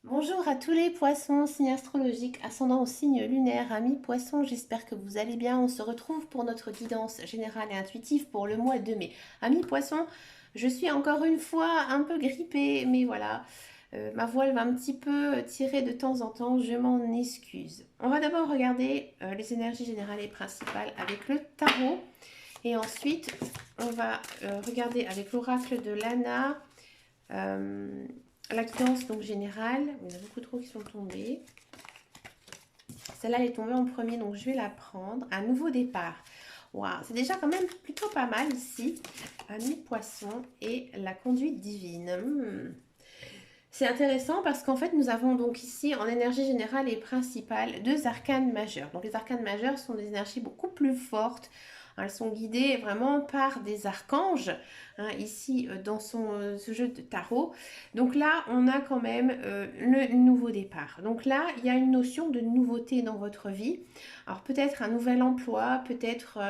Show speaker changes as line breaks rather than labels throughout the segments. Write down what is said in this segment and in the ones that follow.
Bonjour à tous les poissons, signe astrologique, ascendant au signe lunaire, amis poissons, j'espère que vous allez bien. On se retrouve pour notre guidance générale et intuitive pour le mois de mai. Amis poissons, je suis encore une fois un peu grippée, mais voilà, ma voix elle va un petit peu tirer de temps en temps, je m'en excuse. On va d'abord regarder les énergies générales et principales avec le tarot, et ensuite on va regarder avec l'oracle de Lana. Euh, la guidance donc générale, il y en a beaucoup trop qui sont tombés. Celle-là elle est tombée en premier, donc je vais la prendre. Un nouveau départ. Waouh, c'est déjà quand même plutôt pas mal ici. Ami poisson et la conduite divine. C'est intéressant parce qu'en fait nous avons donc ici en énergie générale et principale deux arcanes majeures. Donc les arcanes majeures sont des énergies beaucoup plus fortes. Elles sont guidées vraiment par des archanges, hein, ici dans ce jeu de tarot. Donc là, on a quand même le nouveau départ. Donc là, il y a une notion de nouveauté dans votre vie. Alors peut-être un nouvel emploi, peut-être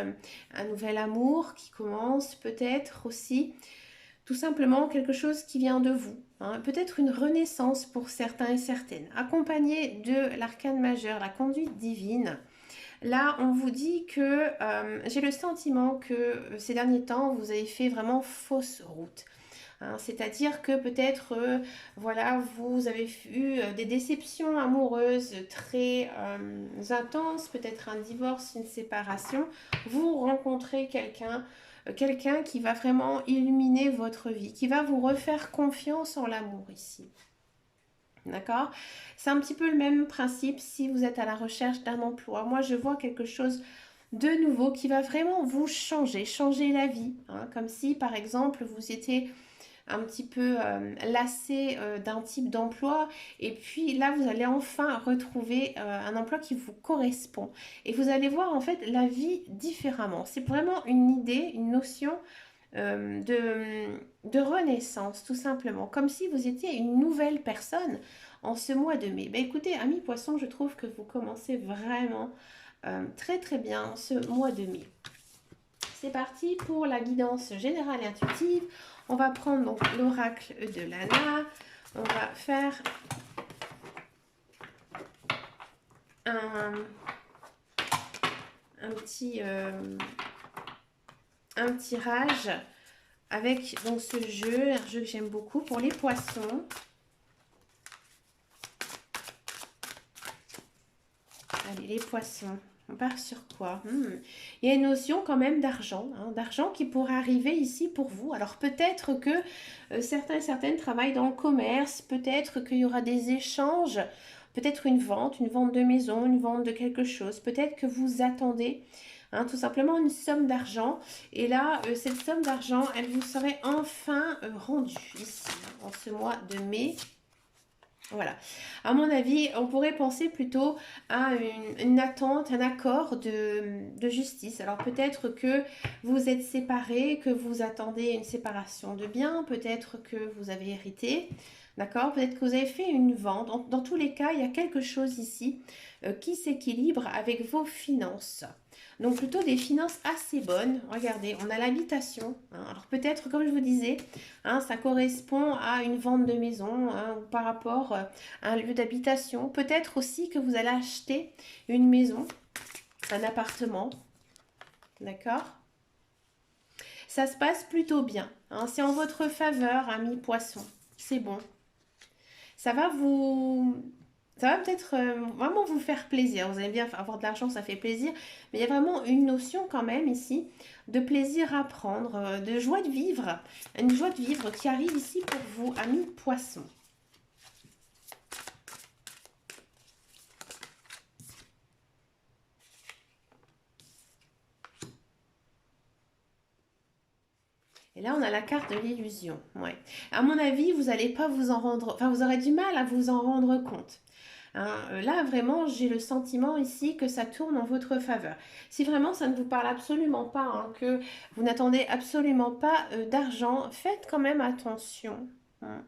un nouvel amour qui commence, peut-être aussi tout simplement quelque chose qui vient de vous, hein, peut-être une renaissance pour certains et certaines, accompagné de l'arcane majeur, la conduite divine. Là, on vous dit que j'ai le sentiment que ces derniers temps, vous avez fait vraiment fausse route. Hein, c'est-à-dire que peut-être, voilà, vous avez eu des déceptions amoureuses très intenses, peut-être un divorce, une séparation. Vous rencontrez quelqu'un qui va vraiment illuminer votre vie, qui va vous refaire confiance en l'amour ici. D'accord? C'est un petit peu le même principe si vous êtes à la recherche d'un emploi. Moi, je vois quelque chose de nouveau qui va vraiment vous changer la vie, hein. Comme si, par exemple, vous étiez un petit peu lassé d'un type d'emploi et puis là vous allez enfin retrouver un emploi qui vous correspond et vous allez voir en fait la vie différemment. C'est vraiment une idée, une notion de renaissance tout simplement, comme si vous étiez une nouvelle personne en ce mois de mai. Ben écoutez, amis poissons, je trouve que vous commencez vraiment très très bien ce mois de mai. C'est parti pour la guidance générale et intuitive. On va prendre donc l'oracle de Lana. On va faire un, un tirage avec donc ce jeu, un jeu que j'aime beaucoup pour les poissons. Allez, les poissons. On part sur quoi? Il y a une notion quand même d'argent, hein, d'argent qui pourrait arriver ici pour vous. Alors peut-être que certains et certaines travaillent dans le commerce, peut-être qu'il y aura des échanges, peut-être une vente de maison, une vente de quelque chose. Peut-être que vous attendez, hein, tout simplement une somme d'argent. Et là, cette somme d'argent, elle vous serait enfin rendue ici, hein, en ce mois de mai. Voilà. À mon avis, on pourrait penser plutôt à une attente, un accord de justice. Alors peut-être que vous êtes séparés, que vous attendez une séparation de biens, peut-être que vous avez hérité, d'accord? Peut-être que vous avez fait une vente. Dans tous les cas, il y a quelque chose ici qui s'équilibre avec vos finances. Donc plutôt des finances assez bonnes. Regardez, on a l'habitation, hein. Alors peut-être, comme je vous disais, hein, ça correspond à une vente de maison, hein, ou par rapport à un lieu d'habitation. Peut-être aussi que vous allez acheter une maison, un appartement. D'accord? Ça se passe plutôt bien, hein. C'est en votre faveur, ami poisson. C'est bon. Ça va vous... Ça va peut-être vraiment vous faire plaisir. Vous allez bien avoir de l'argent, ça fait plaisir. Mais il y a vraiment une notion quand même ici de plaisir à prendre, de joie de vivre. Une joie de vivre qui arrive ici pour vous, amis poissons. Et là, on a la carte de l'illusion. Ouais. À mon avis, vous n'allez pas vous en rendre... Enfin, vous aurez du mal à vous en rendre compte. Hein, là, vraiment, j'ai le sentiment ici que ça tourne en votre faveur. Si vraiment ça ne vous parle absolument pas, hein, que vous n'attendez absolument pas d'argent, faites quand même attention, hein.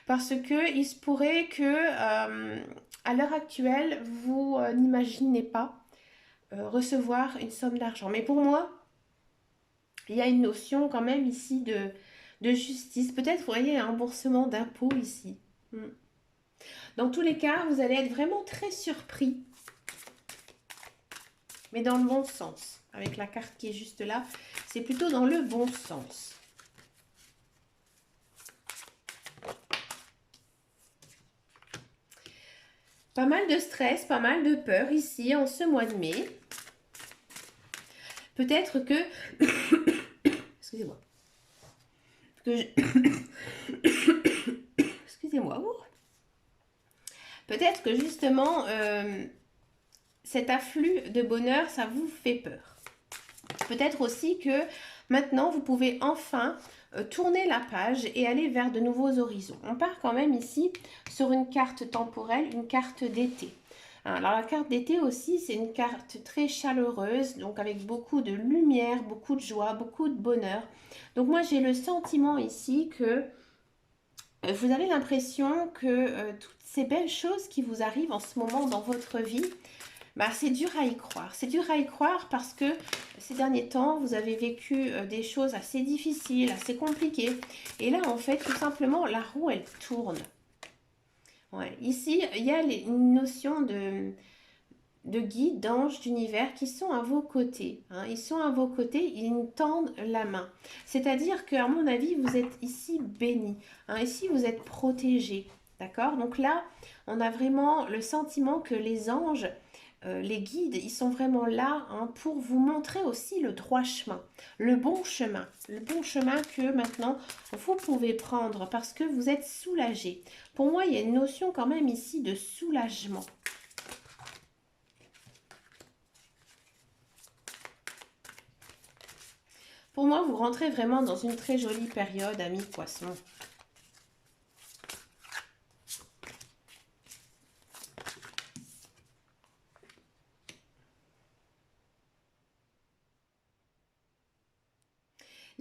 Parce que il se pourrait que, à l'heure actuelle, vous n'imaginez pas recevoir une somme d'argent. Mais pour moi, il y a une notion quand même ici de justice. Peut-être, vous voyez, un remboursement d'impôts ici. Hmm. Dans tous les cas, vous allez être vraiment très surpris, mais dans le bon sens. Avec la carte qui est juste là, c'est plutôt dans le bon sens. Pas mal de stress, pas mal de peur ici en ce mois de mai. Peut-être que... Excusez-moi. Excusez-moi. Peut-être que justement, cet afflux de bonheur, ça vous fait peur. Peut-être aussi que maintenant, vous pouvez enfin tourner la page et aller vers de nouveaux horizons. On part quand même ici sur une carte temporelle, une carte d'été. Alors la carte d'été aussi, c'est une carte très chaleureuse, donc avec beaucoup de lumière, beaucoup de joie, beaucoup de bonheur. Donc moi j'ai le sentiment ici que vous avez l'impression que toutes ces belles choses qui vous arrivent en ce moment dans votre vie, bah, c'est dur à y croire. C'est dur à y croire parce que ces derniers temps, vous avez vécu des choses assez difficiles, assez compliquées. Et là, en fait, tout simplement, la roue, elle tourne. Ouais. Ici, il y a une notion de guides, d'anges, d'univers qui sont à vos côtés. Hein. Ils sont à vos côtés, ils nous tendent la main. C'est-à-dire qu'à mon avis, vous êtes ici bénis. Hein. Ici, vous êtes protégés. D'accord? Donc là, on a vraiment le sentiment que les anges, les guides, ils sont vraiment là hein, pour vous montrer aussi le droit chemin, le bon chemin que maintenant vous pouvez prendre parce que vous êtes soulagé. Pour moi, il y a une notion quand même ici de soulagement. Pour moi, vous rentrez vraiment dans une très jolie période, amis poissons.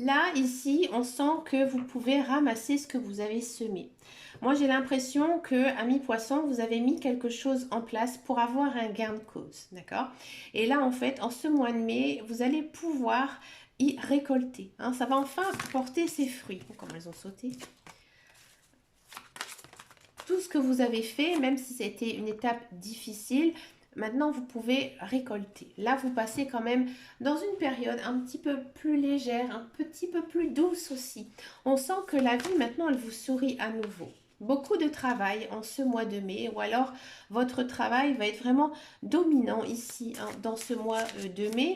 Là, ici, on sent que vous pouvez ramasser ce que vous avez semé. Moi, j'ai l'impression que, amis poissons, vous avez mis quelque chose en place pour avoir un gain de cause, d'accord? Et là, en fait, en ce mois de mai, vous allez pouvoir y récolter. Hein, ça va enfin porter ses fruits. Oh, comment elles ont sauté. Tout ce que vous avez fait, même si c'était une étape difficile, maintenant vous pouvez récolter. Là, vous passez quand même dans une période un petit peu plus légère, un petit peu plus douce aussi. On sent que la vie maintenant, elle vous sourit à nouveau. Beaucoup de travail en ce mois de mai, ou alors votre travail va être vraiment dominant ici, hein, dans ce mois de mai.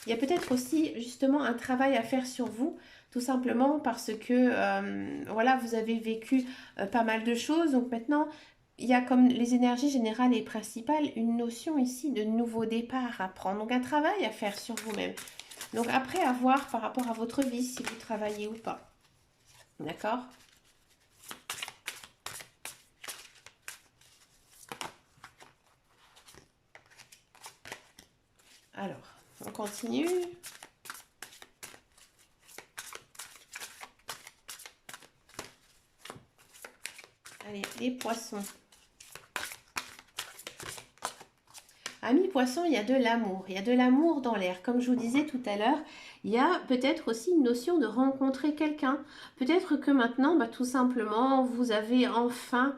Il y a peut-être aussi justement un travail à faire sur vous, tout simplement parce que voilà, vous avez vécu pas mal de choses. Donc maintenant, il y a comme les énergies générales et principales une notion ici de nouveau départ à prendre. Donc un travail à faire sur vous-même. Donc après, à voir par rapport à votre vie si vous travaillez ou pas. D'accord? Alors, on continue. Allez, les poissons. Amis poissons, il y a de l'amour. Il y a de l'amour dans l'air. Comme je vous disais tout à l'heure, il y a peut-être aussi une notion de rencontrer quelqu'un. Peut-être que maintenant, bah, tout simplement, vous avez enfin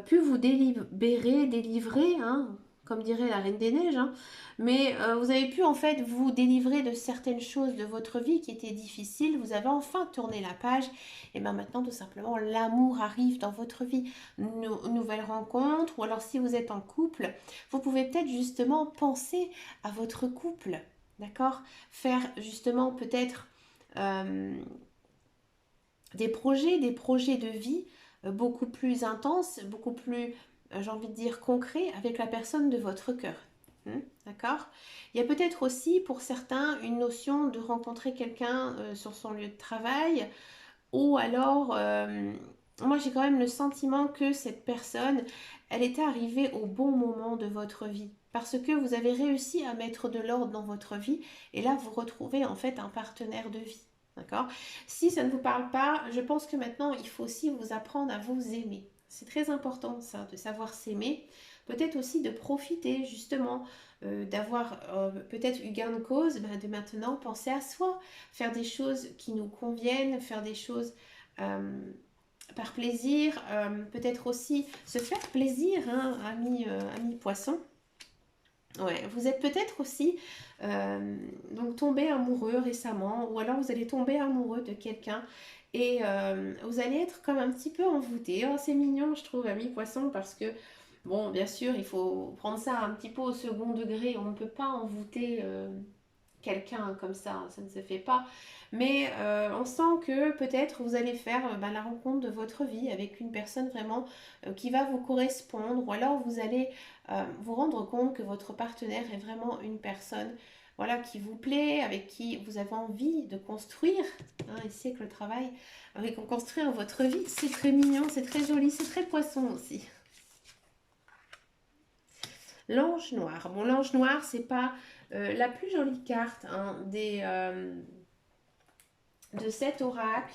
pu vous délivrer, hein, comme dirait la Reine des Neiges, hein, mais vous avez pu en fait vous délivrer de certaines choses de votre vie qui étaient difficiles, vous avez enfin tourné la page, et bien maintenant tout simplement l'amour arrive dans votre vie, nouvelle rencontre, ou alors si vous êtes en couple, vous pouvez peut-être justement penser à votre couple, d'accord? Faire justement peut-être euh, des projets de vie beaucoup plus intenses, beaucoup plus, j'ai envie de dire, concrets avec la personne de votre cœur. D'accord? Il y a peut-être aussi pour certains une notion de rencontrer quelqu'un sur son lieu de travail ou alors, moi j'ai quand même le sentiment que cette personne, elle était arrivée au bon moment de votre vie. Parce que vous avez réussi à mettre de l'ordre dans votre vie et là vous retrouvez en fait un partenaire de vie. D'accord? Si ça ne vous parle pas, je pense que maintenant il faut aussi vous apprendre à vous aimer. C'est très important ça, de savoir s'aimer. Peut-être aussi de profiter justement d'avoir peut-être eu gain de cause, ben, de maintenant penser à soi, faire des choses qui nous conviennent, faire des choses euh, par plaisir, peut-être aussi se faire plaisir, hein, ami poisson. Ouais, vous êtes peut-être aussi donc tombé amoureux récemment, ou alors vous allez tomber amoureux de quelqu'un et vous allez être comme un petit peu envoûté. Oh, c'est mignon, je trouve, ami poisson, parce que bon, bien sûr, il faut prendre ça un petit peu au second degré. On ne peut pas envoûter quelqu'un comme ça ne se fait pas. Mais on sent que peut-être vous allez faire ben, la rencontre de votre vie avec une personne vraiment qui va vous correspondre, ou alors vous allez vous rendre compte que votre partenaire est vraiment une personne voilà, qui vous plaît, avec qui vous avez envie de construire, hein, ici avec le travail, avec construire votre vie. C'est très mignon, c'est très joli, c'est très poisson aussi. L'ange noir. Bon, l'ange noir, c'est pas la plus jolie carte hein, de cet oracle.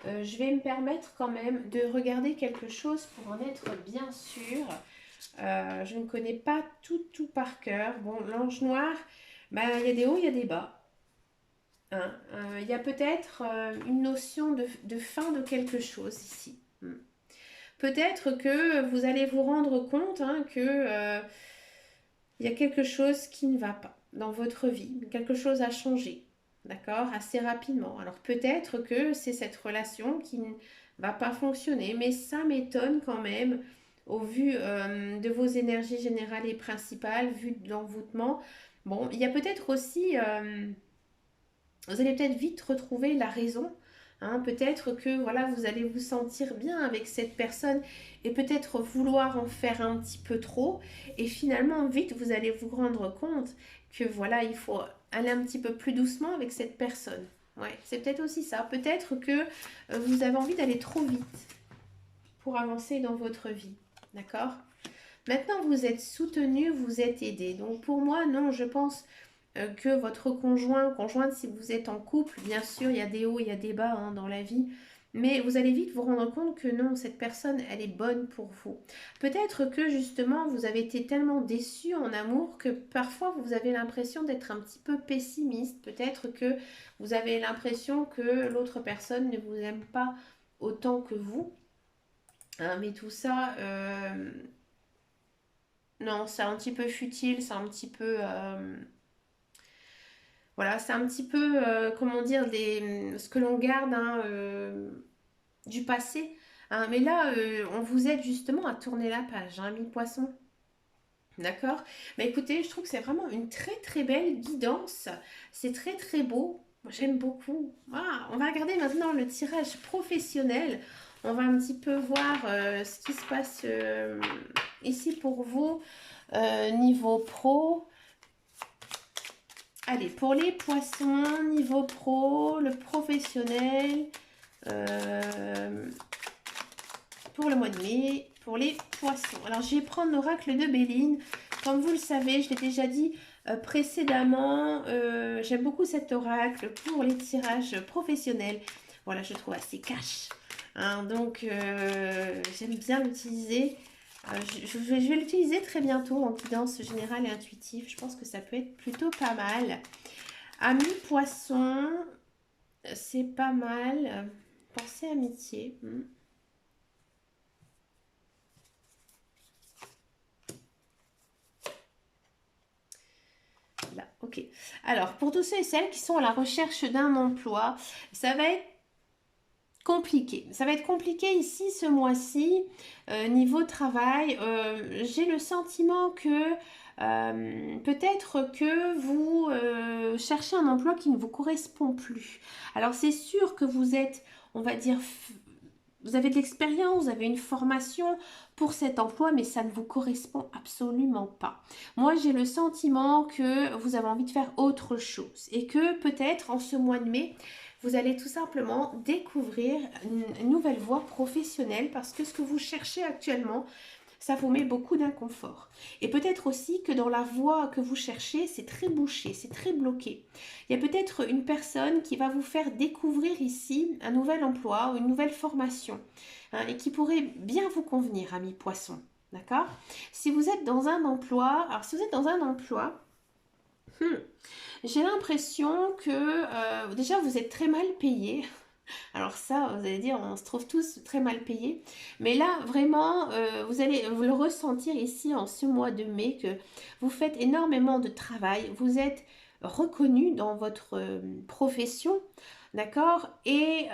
Je vais me permettre quand même de regarder quelque chose pour en être bien sûre. Je ne connais pas tout par cœur. Bon, l'ange noir, ben, il y a des hauts, il y a des bas. Hein. Il y a peut-être une notion de fin de quelque chose ici. Peut-être que vous allez vous rendre compte hein, que il y a quelque chose qui ne va pas dans votre vie, quelque chose a changé, d'accord, assez rapidement. Alors peut-être que c'est cette relation qui ne va pas fonctionner, mais ça m'étonne quand même au vu de vos énergies générales et principales, vu de l'envoûtement. Bon, il y a peut-être aussi, vous allez peut-être vite retrouver la raison. Hein, peut-être que voilà, vous allez vous sentir bien avec cette personne et peut-être vouloir en faire un petit peu trop. Et finalement, vite, vous allez vous rendre compte que voilà, il faut aller un petit peu plus doucement avec cette personne. Ouais, c'est peut-être aussi ça. Peut-être que vous avez envie d'aller trop vite pour avancer dans votre vie. D'accord? Maintenant, vous êtes soutenu, vous êtes aidé. Donc pour moi, non, je pense que votre conjointe, si vous êtes en couple, bien sûr, il y a des hauts, il y a des bas hein, dans la vie, mais vous allez vite vous rendre compte que non, cette personne, elle est bonne pour vous. Peut-être que justement, vous avez été tellement déçu en amour que parfois vous avez l'impression d'être un petit peu pessimiste. Peut-être que vous avez l'impression que l'autre personne ne vous aime pas autant que vous. Hein, mais tout ça, non, c'est un petit peu futile, c'est un petit peu... voilà, c'est un petit peu, comment dire, ce que l'on garde hein, du passé. Hein. Mais là, on vous aide justement à tourner la page, hein, mi-poisson. D'accord? Mais écoutez, je trouve que c'est vraiment une très belle guidance. C'est très beau. Moi, j'aime beaucoup. Ah, on va regarder maintenant le tirage professionnel. On va un petit peu voir ce qui se passe ici pour vous, niveau pro. Allez, pour les poissons, niveau pro, le professionnel, euh, pour le mois de mai, pour les poissons. Alors, je vais prendre l'oracle de Béline. Comme vous le savez, je l'ai déjà dit précédemment, j'aime beaucoup cet oracle pour les tirages professionnels. Voilà, je le trouve assez cash. Hein, donc, j'aime bien l'utiliser. Je vais l'utiliser très bientôt en guidance générale et intuitive. Je pense que ça peut être plutôt pas mal. Ami poisson, c'est pas mal. Pensée amitié. Là, ok. Alors, pour tous ceux et celles qui sont à la recherche d'un emploi, ça va être compliqué. Ça va être compliqué ici ce mois-ci, niveau travail. J'ai le sentiment que peut-être que vous cherchez un emploi qui ne vous correspond plus. Alors c'est sûr que vous êtes, on va dire, vous avez de l'expérience, vous avez une formation pour cet emploi, mais ça ne vous correspond absolument pas. Moi, j'ai le sentiment que vous avez envie de faire autre chose et que peut-être en ce mois de mai, vous allez tout simplement découvrir une nouvelle voie professionnelle parce que ce que vous cherchez actuellement, ça vous met beaucoup d'inconfort. Et peut-être aussi que dans la voie que vous cherchez, c'est très bouché, c'est très bloqué. Il y a peut-être une personne qui va vous faire découvrir ici un nouvel emploi ou une nouvelle formation hein, et qui pourrait bien vous convenir, ami poisson. D'accord? Si vous êtes dans un emploi, alors si vous êtes dans un emploi, j'ai l'impression que déjà vous êtes très mal payé. Alors ça, vous allez dire, on se trouve tous très mal payés. Mais là, vraiment, vous allez vous le ressentir ici en ce mois de mai que vous faites énormément de travail. Vous êtes reconnu dans votre profession, d'accord? Et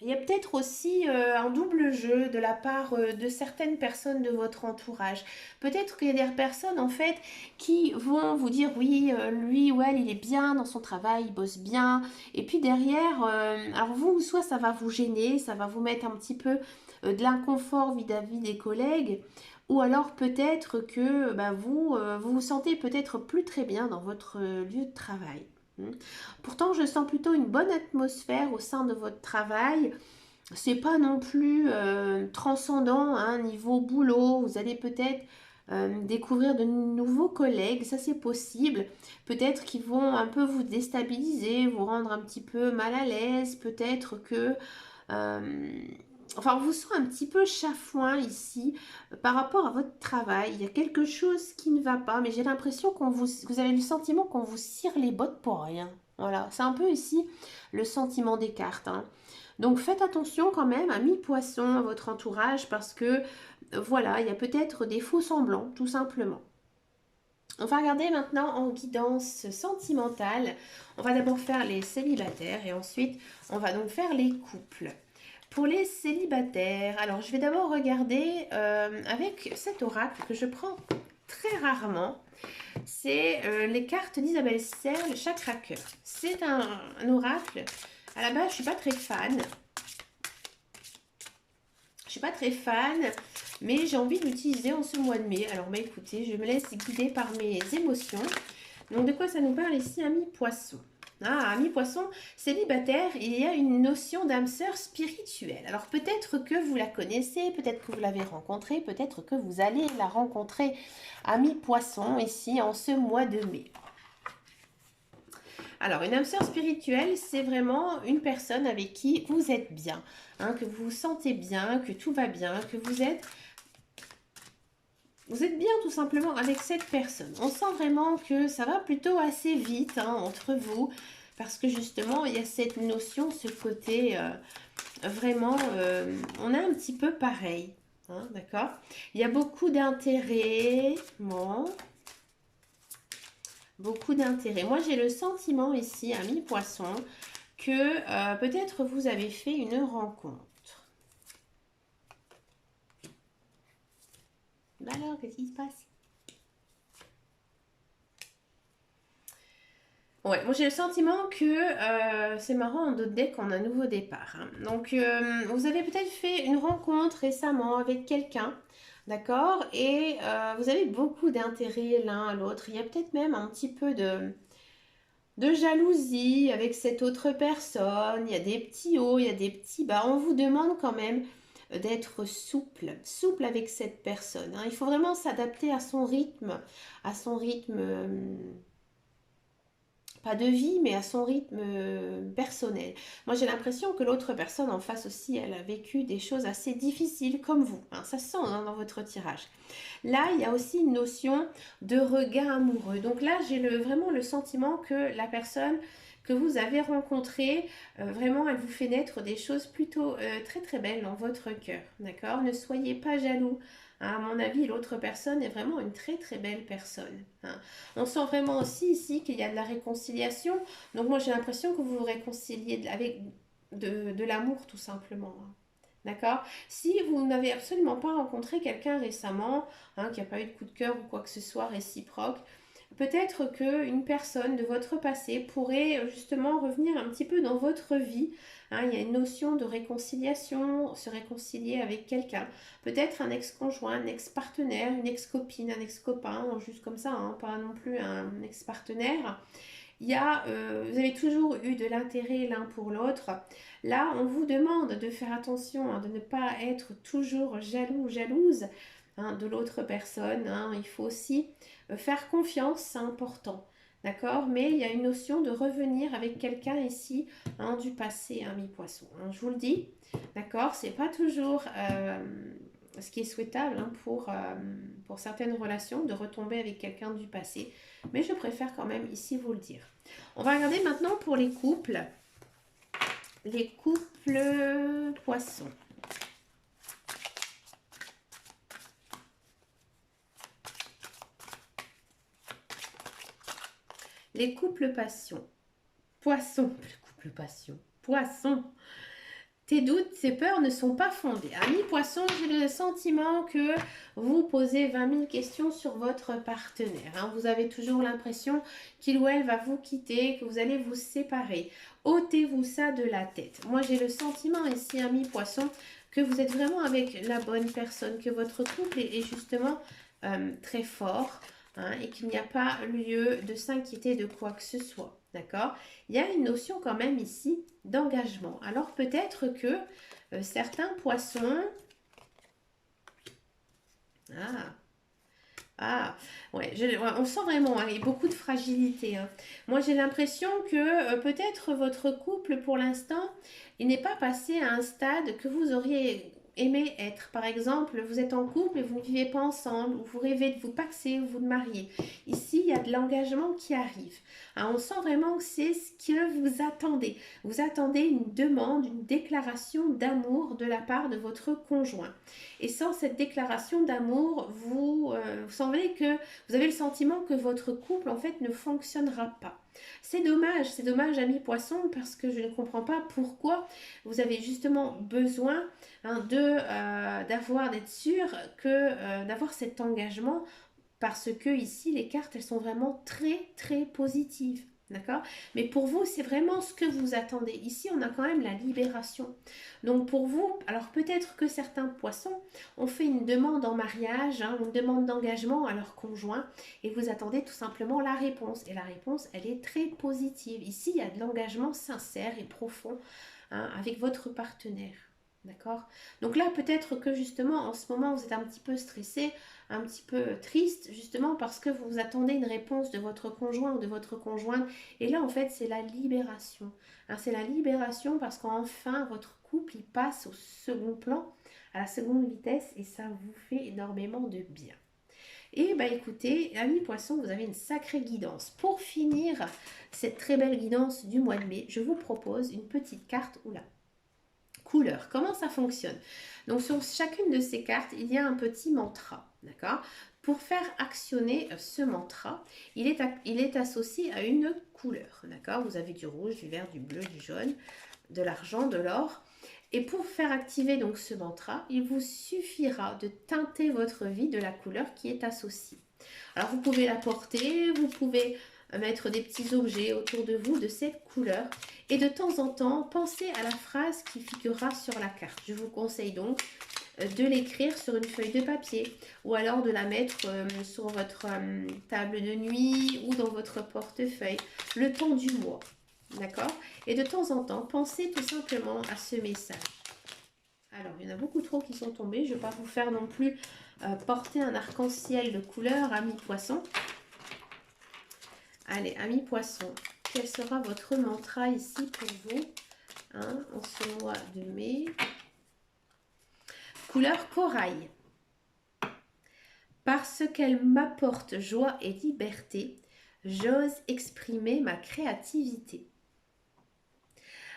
il y a peut-être aussi un double jeu de la part de certaines personnes de votre entourage. Peut-être qu'il y a des personnes en fait qui vont vous dire oui, lui ou elle, il est bien dans son travail, il bosse bien. Et puis derrière, alors vous, soit ça va vous gêner, ça va vous mettre un petit peu de l'inconfort vis-à-vis des collègues. Ou alors peut-être que bah, vous vous sentez peut-être plus très bien dans votre lieu de travail. Hmm. Pourtant, je sens plutôt une bonne atmosphère au sein de votre travail. C'est pas non plus transcendant, hein, niveau boulot. Vous allez peut-être découvrir de nouveaux collègues, ça c'est possible. Peut-être qu'ils vont un peu vous déstabiliser, vous rendre un petit peu mal à l'aise. Peut-être que euh, enfin, on vous sent un petit peu chafouin ici par rapport à votre travail. Il y a quelque chose qui ne va pas, mais j'ai l'impression vous avez le sentiment qu'on vous cire les bottes pour rien. Voilà, c'est un peu ici le sentiment des cartes, hein. Donc faites attention quand même à mi-poisson, à votre entourage, parce que voilà, il y a peut-être des faux semblants, tout simplement. On va regarder maintenant en guidance sentimentale. On va d'abord faire les célibataires et ensuite on va donc faire les couples. Pour les célibataires, alors je vais d'abord regarder avec cet oracle que je prends très rarement. C'est les cartes d'Isabelle Serre, le chakra cœur. C'est un oracle. À la base, je ne suis pas très fan. Je suis pas très fan, mais j'ai envie de l'utiliser en ce mois de mai. Alors, bah écoutez, je me laisse guider par mes émotions. Donc, de quoi ça nous parle ici, ami poisson? Ah, ami poisson, célibataire, il y a une notion d'âme sœur spirituelle. Alors, peut-être que vous la connaissez, peut-être que vous l'avez rencontrée, peut-être que vous allez la rencontrer, ami poisson, ici, en ce mois de mai. Alors, une âme sœur spirituelle, c'est vraiment une personne avec qui vous êtes bien, hein, que vous vous sentez bien, que tout va bien, que vous êtes bien tout simplement avec cette personne. On sent vraiment que ça va plutôt assez vite, hein, entre vous, parce que justement, il y a cette notion, ce côté vraiment, on est un petit peu pareil, hein, d'accord? Il y a beaucoup d'intérêt, bon, beaucoup d'intérêt. Moi, j'ai le sentiment ici, ami poisson, que peut-être vous avez fait une rencontre. Bah alors, qu'est-ce qui se passe? Ouais, moi j'ai le sentiment que c'est marrant, en d'autres decks, on a un nouveau départ, hein. Donc, vous avez peut-être fait une rencontre récemment avec quelqu'un, d'accord? Et vous avez beaucoup d'intérêt l'un à l'autre. Il y a peut-être même un petit peu de jalousie avec cette autre personne. Il y a des petits hauts, il y a des petits bas. On vous demande quand même d'être souple, souple avec cette personne, hein. Il faut vraiment s'adapter à son rythme, pas de vie, mais à son rythme personnel. Moi, j'ai l'impression que l'autre personne en face aussi, elle a vécu des choses assez difficiles comme vous, hein. Ça se sent, hein, dans votre tirage. Là, il y a aussi une notion de regain amoureux. Donc là, j'ai vraiment le sentiment que la personne que vous avez rencontrée, vraiment, elle vous fait naître des choses plutôt très très belles dans votre cœur. D'accord? Ne soyez pas jaloux, hein. À mon avis, l'autre personne est vraiment une très très belle personne, hein. On sent vraiment aussi ici qu'il y a de la réconciliation. Donc moi, j'ai l'impression que vous vous réconciliez avec de l'amour tout simplement, hein. D'accord? Si vous n'avez absolument pas rencontré quelqu'un récemment, hein, qui n'a pas eu de coup de cœur ou quoi que ce soit réciproque, peut-être qu'une personne de votre passé pourrait justement revenir un petit peu dans votre vie, hein. Il y a une notion de réconciliation, se réconcilier avec quelqu'un. Peut-être un ex-conjoint, un ex-partenaire, une ex-copine, un ex-copain, juste comme ça, hein, pas non plus un ex-partenaire. Vous avez toujours eu de l'intérêt l'un pour l'autre. Là, on vous demande de faire attention, hein, de ne pas être toujours jaloux ou jalouse, hein, de l'autre personne, hein. Il faut aussi faire confiance, c'est important. D'accord? Mais il y a une notion de revenir avec quelqu'un ici, hein, du passé, hein, mi-poisson, hein. Je vous le dis, d'accord? C'est pas toujours ce qui est souhaitable hein, pour certaines relations, de retomber avec quelqu'un du passé. Mais je préfère quand même ici vous le dire. On va regarder maintenant pour les couples. Les couples poissons. Les couples passion. Poisson. Le couple passion. Poisson. Tes doutes, tes peurs ne sont pas fondés. Ami poisson, j'ai le sentiment que vous posez 20 000 questions sur votre partenaire. Hein. Vous avez toujours l'impression qu'il ou elle va vous quitter, que vous allez vous séparer. Ôtez-vous ça de la tête. Moi, j'ai le sentiment ici, ami poisson, que vous êtes vraiment avec la bonne personne, que votre couple est justement très fort hein, et qu'il n'y a pas lieu de s'inquiéter de quoi que ce soit. D'accord? Il y a une notion quand même ici d'engagement. Alors peut-être que certains poissons... Ouais, on sent vraiment hein, beaucoup de fragilité. Hein. Moi, j'ai l'impression que peut-être votre couple, pour l'instant, il n'est pas passé à un stade que vous auriez aimé être. Par exemple, vous êtes en couple et vous ne vivez pas ensemble, ou vous rêvez de vous paxer ou vous de marier. Ici, il y a de l'engagement qui arrive. Hein, on sent vraiment que c'est ce que vous attendez. Vous attendez une demande, une déclaration d'amour de la part de votre conjoint. Et sans cette déclaration d'amour, vous semblez que vous avez le sentiment que votre couple en fait ne fonctionnera pas. C'est dommage ami poisson, parce que je ne comprends pas pourquoi vous avez justement besoin hein, d'être sûr que d'avoir cet engagement, parce que ici les cartes elles sont vraiment très positives. D'accord? Mais pour vous, c'est vraiment ce que vous attendez. Ici, on a quand même la libération. Donc pour vous, alors peut-être que certains poissons ont fait une demande en mariage, hein, une demande d'engagement à leur conjoint, et vous attendez tout simplement la réponse. Et la réponse, elle est très positive. Ici, il y a de l'engagement sincère et profond hein, avec votre partenaire. D'accord? Donc là, peut-être que justement, en ce moment, vous êtes un petit peu stressé, un petit peu triste, justement parce que vous attendez une réponse de votre conjoint ou de votre conjointe. Et là, en fait, c'est la libération. Hein, c'est la libération parce qu'enfin, votre couple, il passe au second plan, à la seconde vitesse, et ça vous fait énormément de bien. Et bah écoutez, amis poissons, vous avez une sacrée guidance. Pour finir cette très belle guidance du mois de mai, je vous propose une petite carte, oula, couleur. Comment ça fonctionne? Donc sur chacune de ces cartes, il y a un petit mantra, d'accord? Pour faire actionner ce mantra, il est associé à une couleur, d'accord? Vous avez du rouge, du vert, du bleu, du jaune, de l'argent, de l'or. Et pour faire activer donc ce mantra, il vous suffira de teinter votre vie de la couleur qui est associée. Alors vous pouvez la porter, vous pouvez mettre des petits objets autour de vous de cette couleur. Et de temps en temps, pensez à la phrase qui figurera sur la carte. Je vous conseille donc de l'écrire sur une feuille de papier ou alors de la mettre sur votre table de nuit ou dans votre portefeuille le temps du mois. D'accord? Et de temps en temps, pensez tout simplement à ce message. Alors, il y en a beaucoup trop qui sont tombés. Je ne vais pas vous faire non plus porter un arc-en-ciel de couleurs, amis poissons. Allez, amis poissons, quel sera votre mantra ici pour vous hein, en ce mois de mai? Couleur corail. Parce qu'elle m'apporte joie et liberté, j'ose exprimer ma créativité.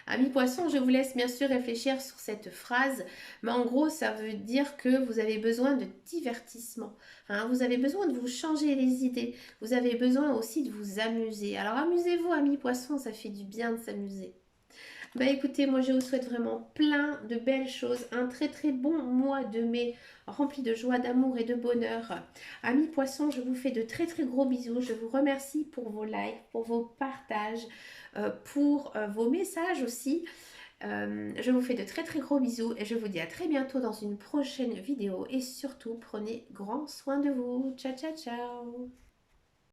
Amis poissons, je vous laisse bien sûr réfléchir sur cette phrase, mais en gros, ça veut dire que vous avez besoin de divertissement. Hein, vous avez besoin de vous changer les idées. Vous avez besoin aussi de vous amuser. Alors amusez-vous, amis poissons, ça fait du bien de s'amuser. Bah écoutez, moi je vous souhaite vraiment plein de belles choses, un très bon mois de mai rempli de joie, d'amour et de bonheur. Amis poissons, je vous fais de très gros bisous. Je vous remercie pour vos likes, pour vos partages, pour vos messages aussi. Je vous fais de très gros bisous et je vous dis à très bientôt dans une prochaine vidéo. Et surtout, prenez grand soin de vous. Ciao, ciao, ciao!